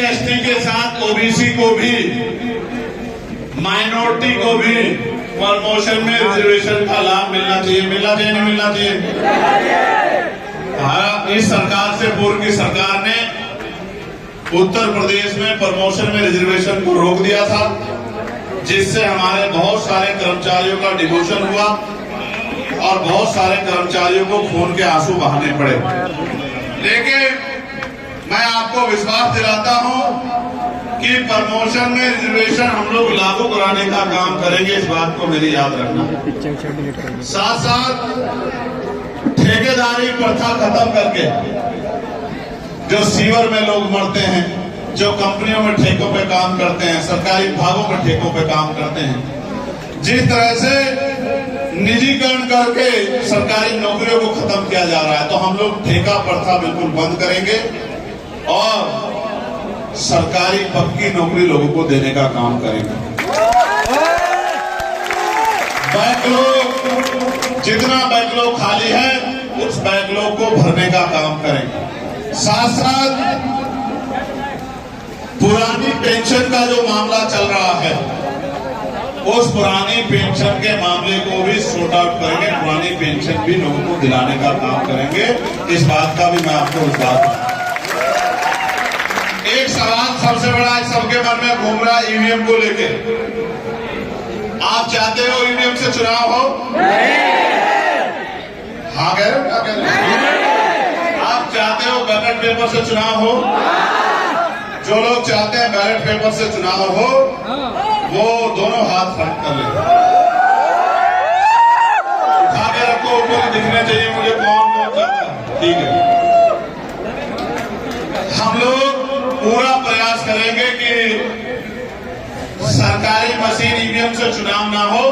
SC के साथ OBC को भी, माइनॉरिटी को भी प्रमोशन में रिजर्वेशन का लाभ मिलना चाहिए। मिलना चाहिए नहीं मिलना चाहिए? हाँ, इस सरकार से पूर्व की सरकार ने उत्तर प्रदेश में प्रमोशन में रिजर्वेशन को रोक दिया था, जिससे हमारे बहुत सारे कर्मचारियों का डिमोशन हुआ और बहुत सारे कर्मचारियों को खून के आंसू बहाने पड़े। लेकिन मैं आपको विश्वास दिलाता हूं कि प्रमोशन में रिजर्वेशन हम लोग लागू कराने का काम करेंगे, इस बात को मेरी याद रखना। साथ साथ ठेकेदारी प्रथा खत्म करके, जो सीवर में लोग मरते हैं, जो कंपनियों में ठेकों पे काम करते हैं, सरकारी विभागों में ठेकों पे काम करते हैं, जिस तरह से निजीकरण करके सरकारी नौकरियों को खत्म किया जा रहा है, तो हम लोग ठेका प्रथा बिल्कुल बंद करेंगे और सरकारी पक्की नौकरी लोगों को देने का काम करेंगे। बैकलॉग, जितना बैकलॉग खाली है उस बैकलॉग को भरने का काम करेंगे। साथ साथ पुरानी पेंशन का जो मामला चल रहा है, उस पुरानी पेंशन के मामले को भी सॉर्ट आउट करेंगे, पुरानी पेंशन भी लोगों को दिलाने का काम करेंगे। इस बात का भी मैं आपको विश्वास। एक सवाल सबसे बड़ा सबके मन में घूम रहा है ईवीएम को लेके। आप चाहते हो ईवीएम से चुनाव हो? हाँ कह रहे हो, क्या कह रहे हो? आप चाहते हो बैलेट पेपर से चुनाव हो? जो लोग चाहते हैं बैलेट पेपर से चुनाव हो, वो दोनों हाथ फ्रंट कर ले, उठा के रखो, ऊपर दिखने चाहिए मुझे कौन कौन चाहता है। ठीक है, हम लोग पूरा प्रयास करेंगे कि सरकारी मशीन ईवीएम से चुनाव ना हो,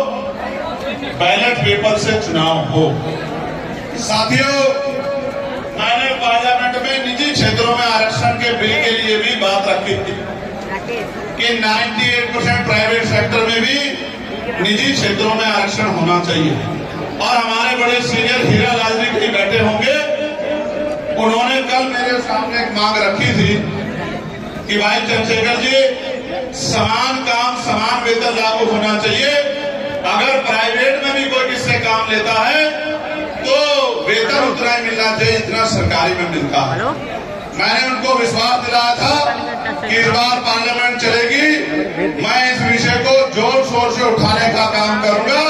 बैलेट पेपर से चुनाव हो। साथियों, मैंने पार्लियामेंट में निजी क्षेत्रों में आरक्षण के बिल के लिए भी बात रखी थी कि 98% प्राइवेट सेक्टर में भी निजी क्षेत्रों में आरक्षण होना चाहिए। और हमारे बड़े सीनियर हीरा लाल जी कहीं बैठे होंगे, उन्होंने कल मेरे सामने एक मांग रखी थी कि भाई चंद्रशेखर जी, समान काम समान वेतन लागू होना चाहिए। अगर प्राइवेट में भी कोई किससे काम लेता है तो वेतन उतना ही मिलना चाहिए जितना सरकारी में मिलता है। मैंने उनको विश्वास दिलाया था कि इस बार पार्लियामेंट चलेगी, मैं इस विषय को जोर शोर से उठाने का काम करूंगा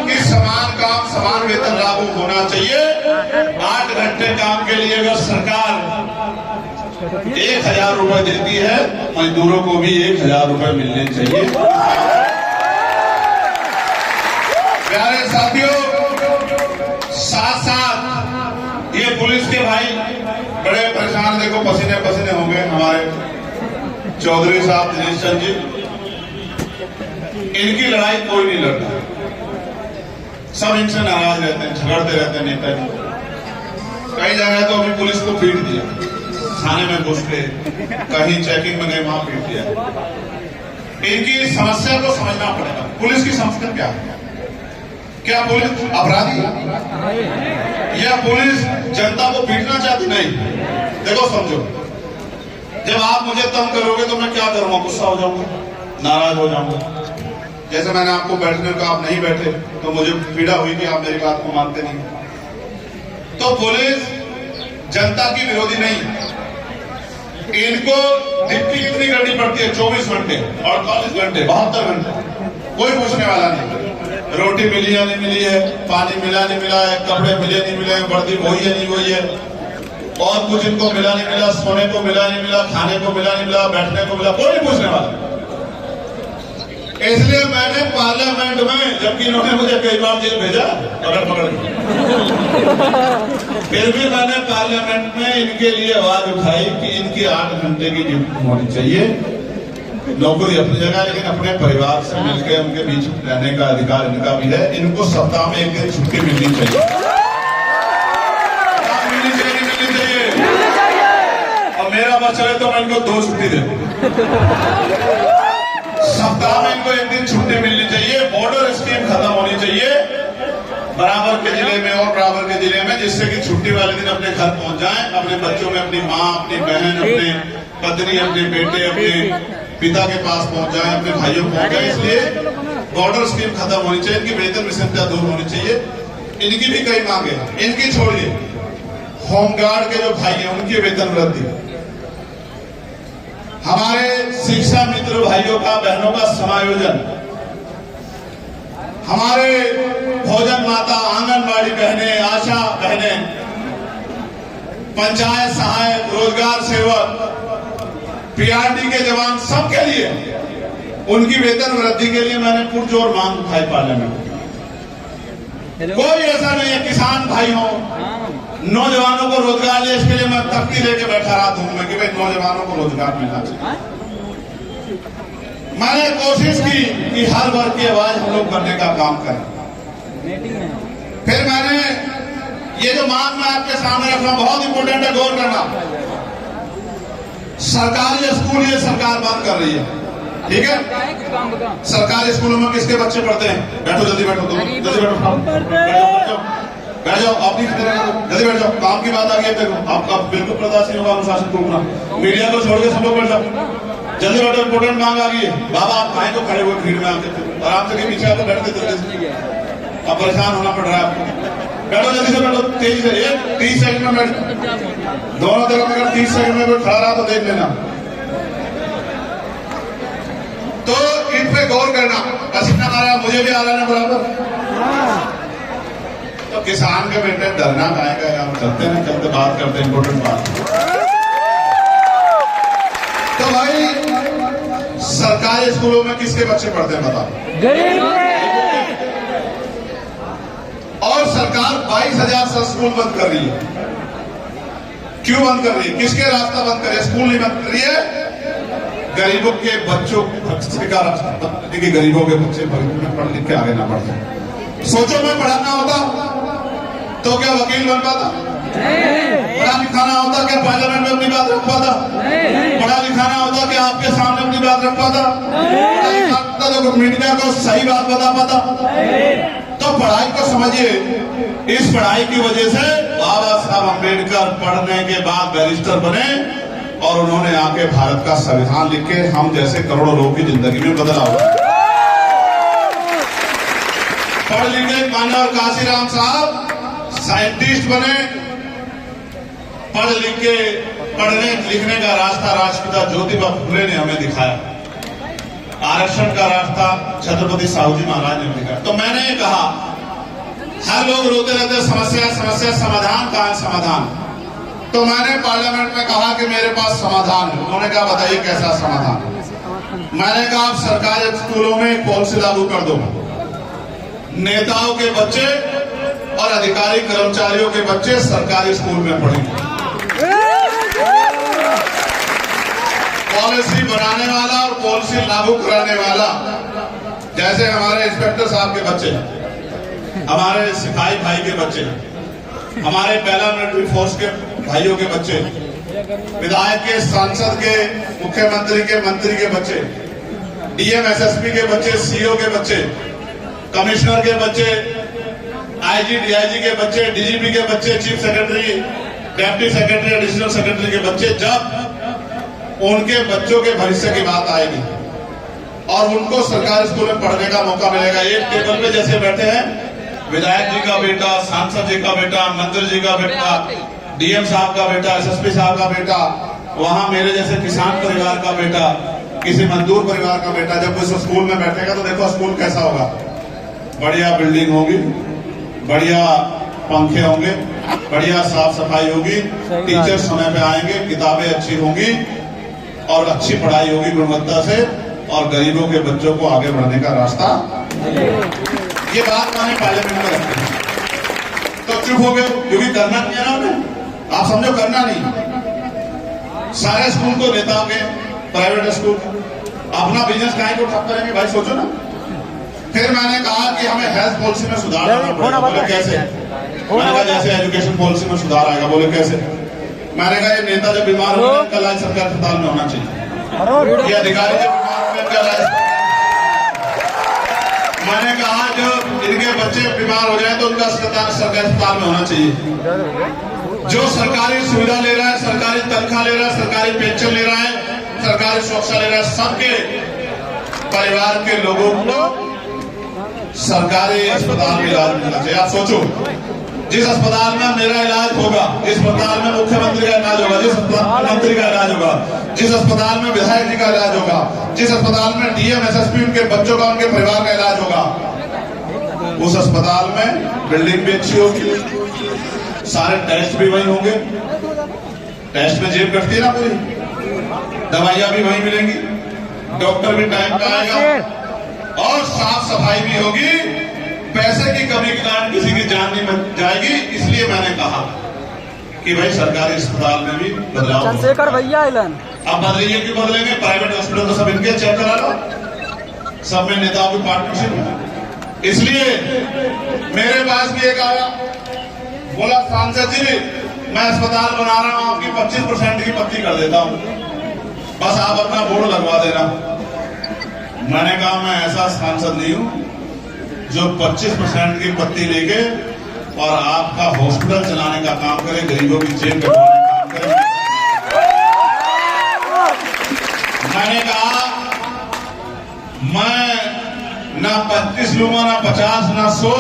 कि समान काम समान वेतन लागू होना चाहिए। 8 घंटे काम के लिए अगर सरकार 1000 रुपए देती है, मजदूरों को भी 1000 रुपए मिलने चाहिए। प्यारे साथियों, साथ साथ ये पुलिस के भाई बड़े परेशान, देखो पसीने पसीने हो गए हमारे चौधरी साहब दिनेश चंद जी। इनकी लड़ाई कोई नहीं लड़ता, सब इनसे नाराज रहते हैं, झगड़ते रहते हैं नेता जी। कई जगह तो अभी पुलिस को पीट दिया, थाने में घुस गए, कहीं चेकिंग में गए, वहां पीट दिया। इनकी समस्या को समझना पड़ेगा। पुलिस की समस्या क्या है? क्या पुलिस अपराधी या पुलिस जनता को पीटना चाहती? नहीं। देखो समझो, जब आप मुझे तंग करोगे तो मैं क्या करूंगा? गुस्सा हो जाऊंगा, नाराज हो जाऊंगा। जैसे मैंने आपको बैठने को, आप नहीं बैठे तो मुझे पीड़ा हुई कि आप मेरी बात को मानते नहीं। तो पुलिस जनता की विरोधी नहीं। इनको ड्यूटी कितनी करनी पड़ती है? 24 घंटे, 48 घंटे, 72 घंटे, कोई पूछने वाला नहीं। रोटी मिली या नहीं मिली है, पानी मिला नहीं मिला है, कपड़े मिले नहीं मिले, वर्दी वही है नहीं वही है, और कुछ इनको मिला नहीं मिला, सोने को मिला नहीं मिला, खाने को मिला नहीं मिला, बैठने को मिला, कोई नहीं पूछने वाला। इसलिए मैंने पार्लियामेंट में, जबकि इन्होंने मुझे कई बार जेल भेजा पकड़ फिर भी मैंने पार्लियामेंट में इनके लिए आवाज उठाई कि इनकी 8 घंटे की ड्यूटी होनी चाहिए। नौकरी अपनी जगह, लेकिन अपने परिवार से मिलकर उनके बीच रहने का अधिकार इनका भी है। इनको सप्ताह में 1 दिन छुट्टी मिलनी चाहिए। मिलनी चाहिए। और मेरा बस चले तो मैं इनको 2 छुट्टी दे दूं। सप्ताह में इनको 1 दिन छुट्टी मिलनी चाहिए। बॉर्डर स्कीम खत्म होनी चाहिए बराबर के जिले में और बराबर के जिले में, जिससे कि छुट्टी वाले दिन अपने घर पहुंच जाएं, अपने बच्चों में अपनी माँ, अपनी बहन, अपने पत्नी, अपने बेटे, अपने पिता के पास पहुंच जाए, अपने भाइयों पहुंच जाए। इसलिए बॉर्डर स्कीम खत्म होनी चाहिए, इनकी वेतन विषमता दूर होनी चाहिए। इनकी भी कई मांगे, इनकी छोड़िए, होमगार्ड के जो भाई हैं उनकी वेतन वृद्धि, हमारे शिक्षा मित्र भाइयों का, बहनों का समायोजन, हमारे भोजन माता, आंगनबाड़ी बहनें, आशा बहनें, पंचायत सहायक, रोजगार सेवक, पीआरडी के जवान, सबके लिए उनकी वेतन वृद्धि के लिए मैंने पुरजोर मांग उठाई पार्लियामेंट। कोई ऐसा नहीं है, किसान भाई हो, नौजवानों को रोजगार ले, इसके लिए मैं तख्ती लेके बैठा रहा धूम में कि भाई नौजवानों को रोजगार मिलना चाहिए। मैंने कोशिश की कि हर वर्ग की आवाज हम लोग करने का काम करें। फिर मैंने ये जो मांग मैं आपके सामने रख रहा हूं, बहुत इंपोर्टेंट है, गौर करना। सरकारी स्कूल ये सरकार बंद कर रही है, ठीक है? सरकारी स्कूलों में किसके बच्चे पढ़ते हैं? बैठो, जल्दी बैठो, तुम जल्दी बैठो, बैठ जाओ, आप नहीं जल्दी बैठ जाओ। काम की बात आ गई, देखो आपका बिल्कुल बर्दाश्त नहीं होगा अनुशासन टूटना। मीडिया को छोड़ के सब लोग बैठ जाओ, जल्दी बैठो, इंपोर्टेंट मांग आ गई है। बाबा आप काहे को खड़े हुए भीड़ में आके, आराम से पीछे आकर बैठते जल्दी, अब परेशान होना पड़ रहा है आपको। बैठो, जल्दी से बैठो, तेजी से, 30 सेकंड में बैठ, दोनों तरफ अगर 30 सेकंड में कोई खड़ा रहा तो देख लेना। तो इन पे गौर करना। पसीना आ रहा, मुझे भी आ रहा है बराबर। तो किसान के बेटे डरना खाएगा यार, चलते ना चलते बात करते हैं, इंपोर्टेंट बात। तो भाई सरकारी स्कूलों में किसके बच्चे पढ़ते हैं बताओ? गरीब। और सरकार 22,000 स्कूल बंद कर रही है। क्यों बंद कर रही है? किसके रास्ता बंद कर रही है? स्कूल नहीं बंद कर रही है, गरीबों के बच्चों का रास्ता। देखिए गरीबों के बच्चे पढ़ लिख के आगे ना बढ़ते। सोचो मैं पढ़ाना होता तो क्या वकील बन पाता? पढ़ा लिखाना होता क्या पार्लियामेंट में अपनी बात रख पाता? पढ़ा लिखाना होता क्या आपके सामने अपनी बात रख पाता? पढ़ा लिखाना तो मीडिया को सही बात बता पाता? तो पढ़ाई को समझिए, इस पढ़ाई की वजह से बाबा साहब अम्बेडकर पढ़ने के बाद बैरिस्टर बने और उन्होंने आके भारत का संविधान लिख के हम जैसे करोड़ों लोगों की जिंदगी में बदलाव। पढ़ लिखे मानव काशीराम साहब साइंटिस्ट बने, पढ़ लिख के पढ़ने लिखने का रास्ता राष्ट्रपिता ज्योतिबा फुले ने हमें दिखाया, आरक्षण का रास्ता छत्रपति साहू जी महाराज ने दिखाया। तो मैंने ये कहा, हर लोग रोते रहते समस्या समस्या, समाधान कहाँ है समाधान? तो मैंने पार्लियामेंट में कहा कि मेरे पास समाधान है। उन्होंने कहा बताइए कैसा समाधान? मैंने कहा आप सरकारी स्कूलों में एक पॉलिसी लागू कर दो, नेताओं के बच्चे और अधिकारी कर्मचारियों के बच्चे सरकारी स्कूल में पढ़ेंगे। पॉलिसी बनाने वाला और पॉलिसी लागू कराने वाला, जैसे हमारे इंस्पेक्टर साहब के बच्चे, हमारे सिपाही भाई के बच्चे, हमारे पैरामिलिट्री फोर्स के भाइयों के बच्चे, विधायक के, सांसद के, मुख्यमंत्री के, मंत्री के बच्चे, डीएम एसएसपी के बच्चे, सीओ के बच्चे, कमिश्नर के बच्चे, आईजी डीआईजी के बच्चे, डीजीपी के बच्चे, chief secretary, deputy secretary, additional secretary के बच्चे, जब उनके बच्चों के भविष्य की बात आएगी और उनको सरकारी स्कूल में पढ़ने का मौका मिलेगा, एक टेबल पे जैसे बैठे हैं विधायक जी का बेटा, सांसद जी का बेटा, मंत्री जी का बेटा, डीएम साहब का बेटा, एसएसपी साहब का बेटा, वहां मेरे जैसे किसान परिवार का बेटा, किसी मजदूर परिवार का बेटा, जब उस स्कूल में बैठेगा तो देखो स्कूल कैसा होगा। बढ़िया बिल्डिंग होगी, बढ़िया पंखे होंगे, बढ़िया साफ सफाई होगी, टीचर समय पे आएंगे, किताबें अच्छी होंगी और अच्छी पढ़ाई होगी गुणवत्ता से, और गरीबों के बच्चों को आगे बढ़ने का रास्ता। ये बात मैंने पार्लियामेंट में रखी। तो चुप हो गए क्योंकि करना नहीं है ना उन्हें, आप समझो करना नहीं। सारे स्कूल को नेताओं के, प्राइवेट स्कूल अपना बिजनेस काहे को ठप करेंगे भाई, सोचो ना। फिर मैंने कहा कि हमें हेल्थ पॉलिसी में सुधार लाना पड़ेगा। बोले कैसे? मैंने कहा जैसे एजुकेशन पॉलिसी में सुधार आएगा। बोले कैसे? मैंने कहा ये नेता जब बीमार हो उनका इलाज सरकारी अस्पताल में होना चाहिए, ये अधिकारी जब बीमार हो उनका इलाज। मैंने कहा जो इनके बच्चे बीमार हो जाए तो उनका सरकारी अस्पताल में होना चाहिए। जो सरकारी सुविधा ले रहा है, सरकारी तनख्वाह ले रहा है, सरकारी पेंशन ले रहा है, सरकारी सुरक्षा ले रहा है, सबके परिवार के लोगों को सरकारी अस्पताल में इलाज मिलना चाहिए। आप सोचो, जिस अस्पताल में मेरा इलाज होगा, जिस अस्पताल में मुख्यमंत्री का इलाज होगा, जिस अस्पताल में मंत्री का इलाज होगा, जिस अस्पताल में विधायक जी का इलाज होगा, जिस अस्पताल में डीएम एसएसपी उनके बच्चों का, उनके परिवार का इलाज होगा, उस अस्पताल में बिल्डिंग भी अच्छी होगी, सारे टेस्ट भी वही होंगे। टेस्ट में जेब कटती है ना पूरी, दवाइयां भी वही मिलेंगी, डॉक्टर भी टाइम पे आएगा और साफ सफाई भी होगी। पैसे की कमी के कारण किसी की जान नहीं जाएगी। इसलिए मैंने कहा कि भाई सरकारी अस्पताल में भी बदलाव। चंद्रशेखर भैया अब बदलेंगे क्यों बदलेंगे? प्राइवेट हॉस्पिटल तो सब इनके चेक करा लो, सब में नेताओं की पार्टनरशिप है। इसलिए मेरे पास भी एक आया, बोला सांसद जी मैं अस्पताल बना रहा हूं, आपकी 25% की पत्ती कर देता हूं, बस आप अपना बोर्ड लगवा देना। मैंने कहा मैं ऐसा सांसद नहीं हूं जो 25% की पत्ती लेके और आपका हॉस्पिटल चलाने का काम करे, गरीबों की जेब कटवाने का काम करे। मैंने कहा मैं ना 25 लूंगा, ना 50, ना 100।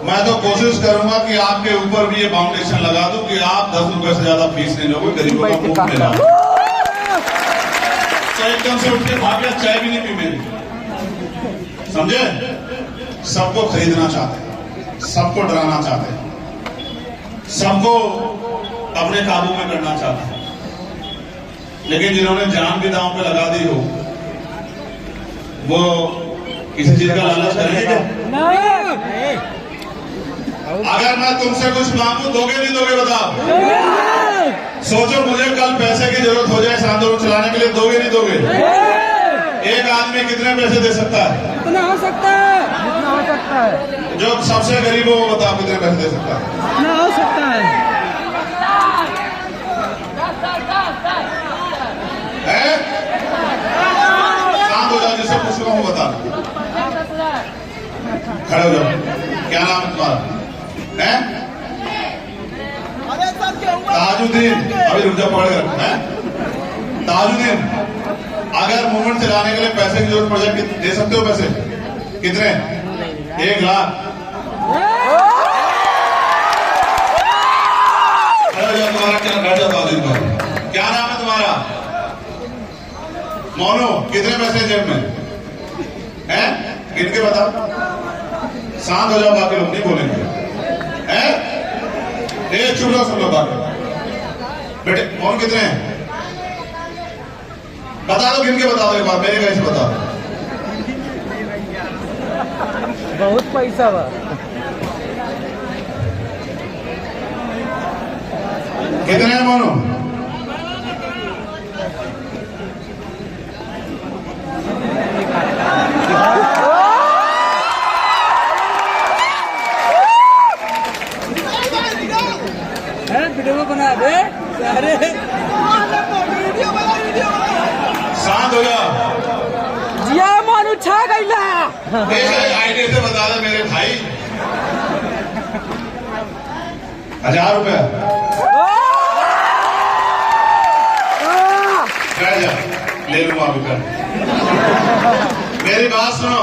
मैं तो कोशिश करूंगा कि आपके ऊपर भी ये फाउंडेशन लगा दूं कि आप 10 रुपए से ज्यादा फीस नहीं लोगे, गरीबों का मुफ्त में लाओ। एकदम से उठ के भाग गया, चाय भी नहीं पी मेरी, समझे? सबको खरीदना चाहते हैं, सबको डराना चाहते हैं, सबको अपने काबू में करना चाहते हैं। लेकिन जिन्होंने जान भी दांव पे लगा दी हो, वो किसी चीज का लालच करेंगे क्या? अगर मैं तुमसे कुछ मांगू, दोगे नहीं दोगे बताओ? सोचो, मुझे कल पैसे की जरूरत हो जाए इस आंदोलन चलाने के लिए, दोगे नहीं दोगे? एक आदमी कितने पैसे दे सकता है? जितना हो सकता है, जितना हो सकता है। जो सबसे गरीब हो वो बताओ कितने पैसे दे सकता है? जितना हो सकता है। शांत हो जाओ, जिससे पूछ रहा हूँ बता। खड़े हो जाओ। क्या नाम है तुम्हारा? ताजुद्दीन। अभी रुक जाओ, पकड़ कर। ताजुद्दीन, अगर मूवमेंट चलाने के लिए पैसे की जरूरत पड़ जाए, दे सकते हो पैसे? कितने? 1 लाख। तुम्हारा क्या बैठ जाता है? क्या नाम है तुम्हारा? मोनू। कितने पैसे जेब में हैं? गिन के बताओ। शांत हो जाओ, बाकी लोग नहीं बोलेंगे। चुप रहो सब लोग। बाकी बेटे मोनू कितने हैं? बता दो, गिन के बता दो एक बार, मेरे कैसे बता दो। बहुत पैसा बा। कितने हैं मोनू? वीडियो बना दे सारे। शांत हो जाओ। जिया मानू छा गईला। आईडी से बता दे मेरे भाई। 1000 रुपया। बैठ जा, ले लूंगा अभी कर। मेरी बात सुनो,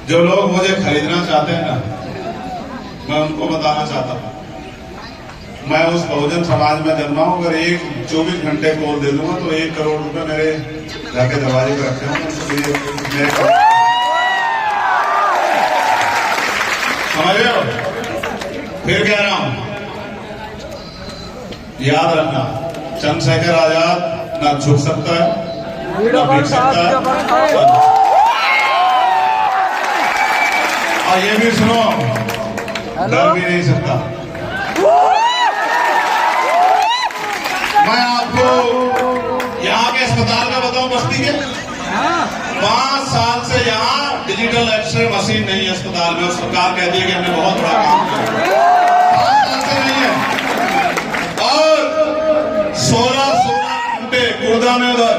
जो लोग मुझे खरीदना चाहते हैं ना, मैं उनको बताना चाहता हूं, मैं उस बहुजन समाज में जन्मा हूं। अगर 24 घंटे कोल दे दूंगा तो 1 करोड़ रुपए मेरे घर के दरवाजे पर रखे होंगे। समझ रहे हो? फिर कह रहा हूं, याद रखना, चंद्रशेखर आजाद ना झुक सकता है, ना बिक सकता है। और ये भी सुनो, डर भी नहीं सकता। मैं आपको यहाँ के अस्पताल का बताऊं, बस्ती के 5 साल से यहाँ डिजिटल एक्सरे मशीन नहीं है अस्पताल में। सरकार कहती है कि हमने बहुत बड़ा काम किया, 5 साल से नहीं है। और 16 घंटे गुर्दा में उधर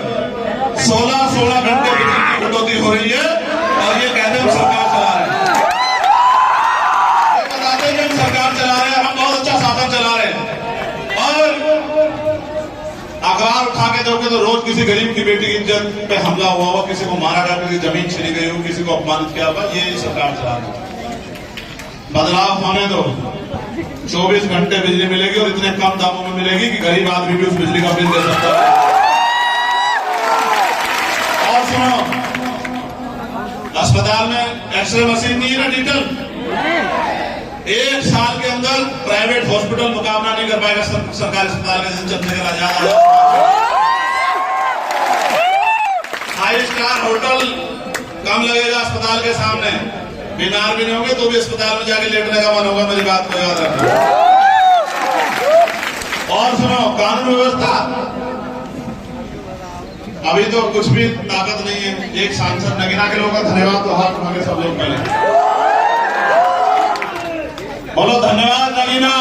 16 घंटे बिजली की कटौती हो रही है और ये कहते हैं हम सरकार चला रहे हैं। ये बताते हैं कि हम सरकार चला रहे हैं। हम दोगे तो रोज किसी गरीब की बेटी की इज्जत पे हमला हुआ होगा, किसी को मारा गया, किसी की जमीन छीनी गई हो, किसी को अपमानित किया होगा। ये सरकार चला रही है। बदलाव होने दो। 24 घंटे बिजली मिलेगी और इतने कम दामों में मिलेगी कि गरीब आदमी भी उस बिजली का बिल दे सकता है। और सुनो, अस्पताल में एक्सरे मशीन नहीं है ना, डिजिटल। 1 साल के अंदर प्राइवेट हॉस्पिटल मुकाबला नहीं कर पाएगा सरकारी अस्पताल के जनता के राजा। 5 स्टार होटल कम लगेगा अस्पताल के सामने। बीमार भी नहीं होंगे तो भी अस्पताल में जाके लेटने का मन होगा। मेरी बात को याद रखना। और सुनो, कानून व्यवस्था अभी तो कुछ भी ताकत नहीं है। एक सांसद नगीना के लोगों का धन्यवाद तो हाथ उठा के सब लोग पहले बोलो धन्यवाद। नगीना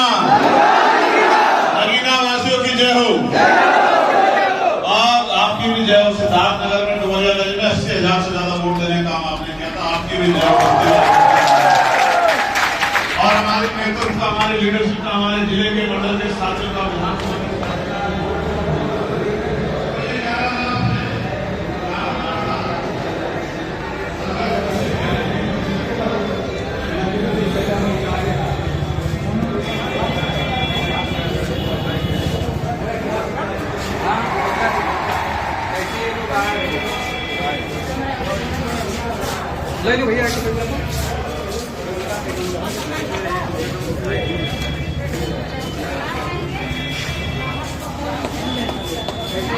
नगीना वासियों की जय हो और आपकी भी जय हो। सिद्धार्थनगर में 80,000 से ज्यादा वोट देने का काम आपने किया था, आपकी भी जय हो। और हमारे नेतृत्व का, हमारे लीडरशिप का, हमारे जिले के मंडल के साथियों का विधानसभा ले लो भैया।